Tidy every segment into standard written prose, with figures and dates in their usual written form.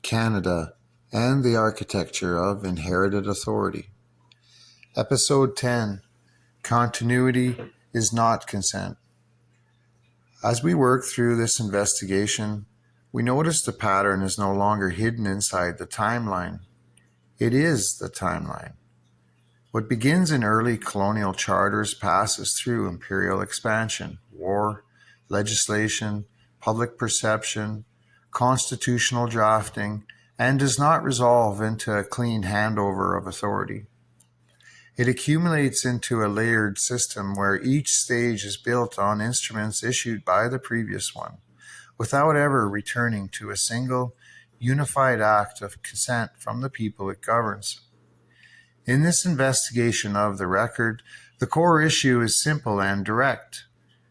Canada, and the architecture of inherited authority. Episode 10, Continuity is not consent. As we work through this investigation, we notice the pattern is no longer hidden inside the timeline. It is the timeline. What begins in early colonial charters passes through imperial expansion, war, legislation, public perception, constitutional drafting, and does not resolve into a clean handover of authority. It accumulates into a layered system where each stage is built on instruments issued by the previous one, without ever returning to a single, unified act of consent from the people it governs. In this investigation of the record, the core issue is simple and direct.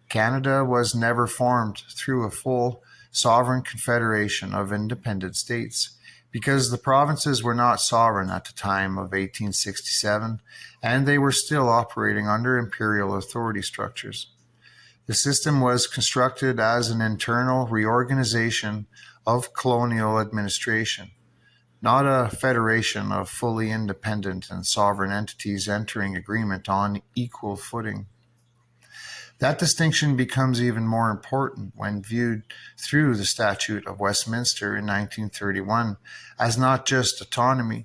Canada was never formed through a full sovereign confederation of independent states, because the provinces were not sovereign at the time of 1867, and they were still operating under imperial authority structures. The system was constructed as an internal reorganization of colonial administration, not a federation of fully independent and sovereign entities entering agreement on equal footing. That distinction becomes even more important when viewed through the Statute of Westminster in 1931 as not just autonomy.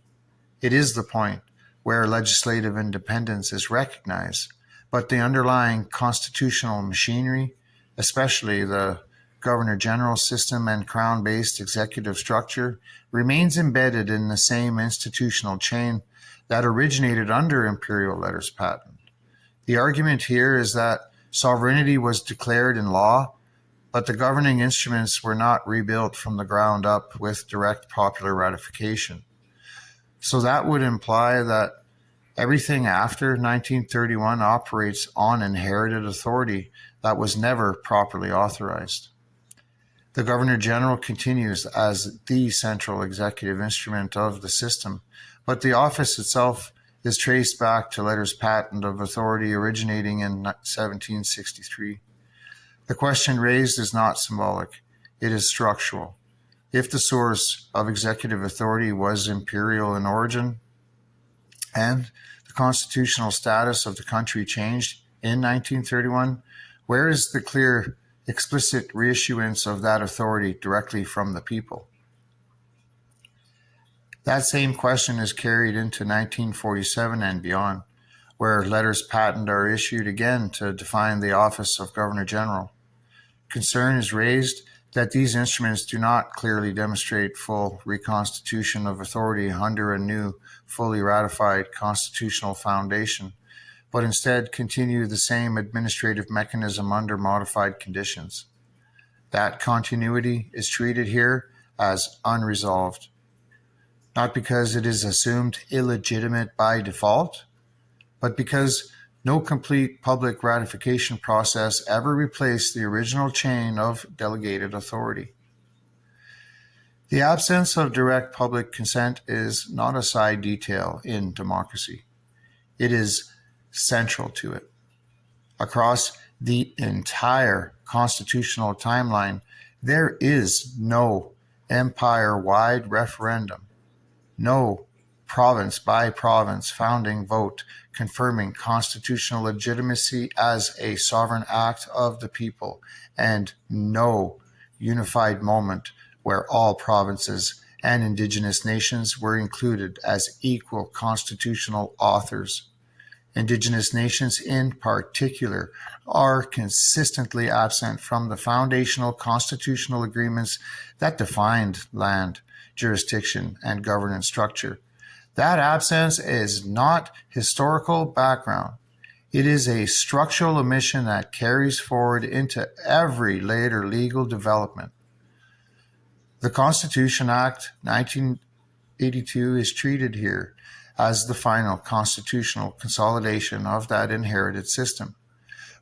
It is the point where legislative independence is recognized, but the underlying constitutional machinery, especially the Governor-General system and Crown-based executive structure, remains embedded in the same institutional chain that originated under imperial letters patent. The argument here is that sovereignty was declared in law, but the governing instruments were not rebuilt from the ground up with direct popular ratification. So that would imply that everything after 1931 operates on inherited authority that was never properly authorized. The Governor-General continues as the central executive instrument of the system, but the office itself is traced back to letters patent of authority originating in 1763. The question raised is not symbolic, it is structural. If the source of executive authority was imperial in origin, and the constitutional status of the country changed in 1931, where is the clear, explicit reissuance of that authority directly from the people? That same question is carried into 1947 and beyond, where letters patent are issued again to define the office of Governor-General. Concern is raised that these instruments do not clearly demonstrate full reconstitution of authority under a new, fully ratified constitutional foundation, but instead continue the same administrative mechanism under modified conditions. That continuity is treated here as unresolved, not because it is assumed illegitimate by default, but because no complete public ratification process ever replaced the original chain of delegated authority. The absence of direct public consent is not a side detail in democracy. It is central to it. Across the entire constitutional timeline, there is no empire-wide referendum, no province-by-province founding vote confirming constitutional legitimacy as a sovereign act of the people, and no unified moment where all provinces and Indigenous nations were included as equal constitutional authors. Indigenous nations in particular are consistently absent from the foundational constitutional agreements that defined land, jurisdiction, and governance structure. That absence is not historical background. It is a structural omission that carries forward into every later legal development. The Constitution Act 1982 is treated here as the final constitutional consolidation of that inherited system,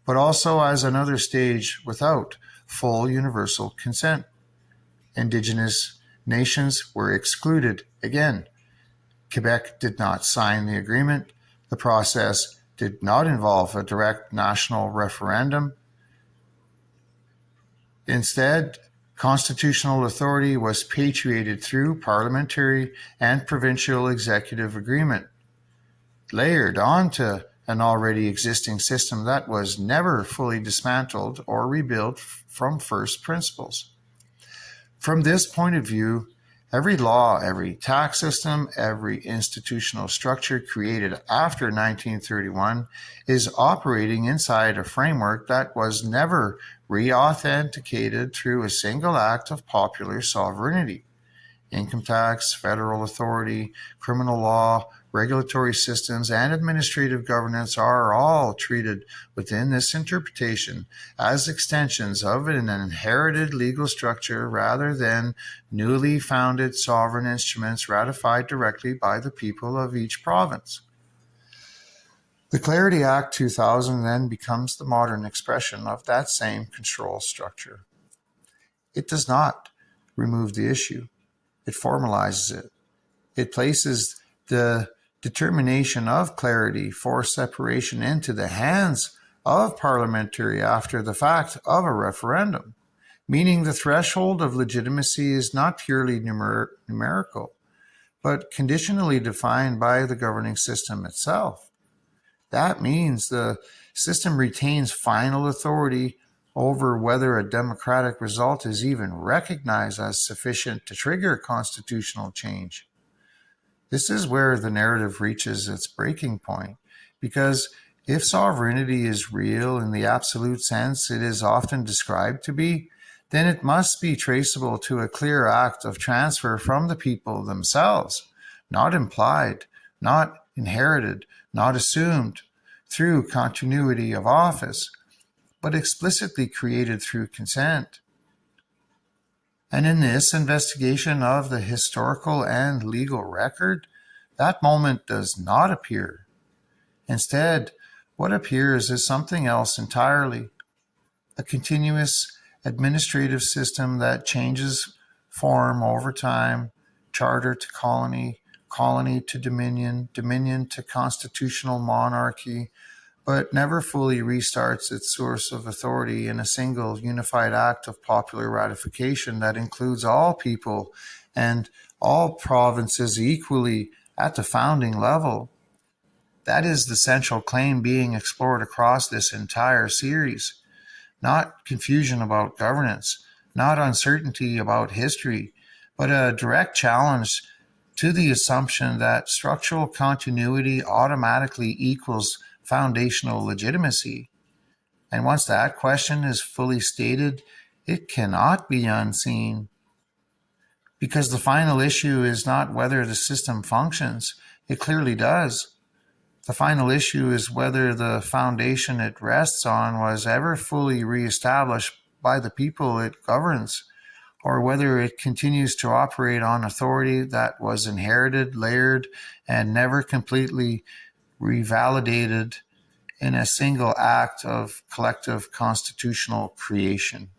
but also as another stage without full universal consent. Indigenous nations were excluded again. Quebec did not sign the agreement. The process did not involve a direct national referendum. Instead, Constitutional authority was patriated through parliamentary and provincial executive agreement, layered onto an already existing system that was never fully dismantled or rebuilt from first principles. From this point of view, every law, every tax system, every institutional structure created after 1931 is operating inside a framework that was never re-authenticated through a single act of popular sovereignty. Income tax, federal authority, criminal law, regulatory systems, and administrative governance are all treated within this interpretation as extensions of an inherited legal structure rather than newly founded sovereign instruments ratified directly by the people of each province. The Clarity Act 2000 then becomes the modern expression of that same control structure. It does not remove the issue. It formalizes it. It places the determination of clarity for separation into the hands of parliamentary after the fact of a referendum, meaning the threshold of legitimacy is not purely numerical, but conditionally defined by the governing system itself. That means the system retains final authority over whether a democratic result is even recognized as sufficient to trigger constitutional change. This is where the narrative reaches its breaking point, because if sovereignty is real in the absolute sense it is often described to be, then it must be traceable to a clear act of transfer from the people themselves, not implied, not inherited, not assumed through continuity of office, but explicitly created through consent. And in this investigation of the historical and legal record, that moment does not appear. Instead, what appears is something else entirely, a continuous administrative system that changes form over time, charter to colony, colony to dominion, dominion to constitutional monarchy, but never fully restarts its source of authority in a single unified act of popular ratification that includes all people and all provinces equally at the founding level. That is the central claim being explored across this entire series. Not confusion about governance, not uncertainty about history, but a direct challenge to the assumption that structural continuity automatically equals foundational legitimacy. And once that question is fully stated, it cannot be unseen. Because the final issue is not whether the system functions, it clearly does. The final issue is whether the foundation it rests on was ever fully reestablished by the people it governs, or whether it continues to operate on authority that was inherited, layered, and never completely revalidated in a single act of collective constitutional creation.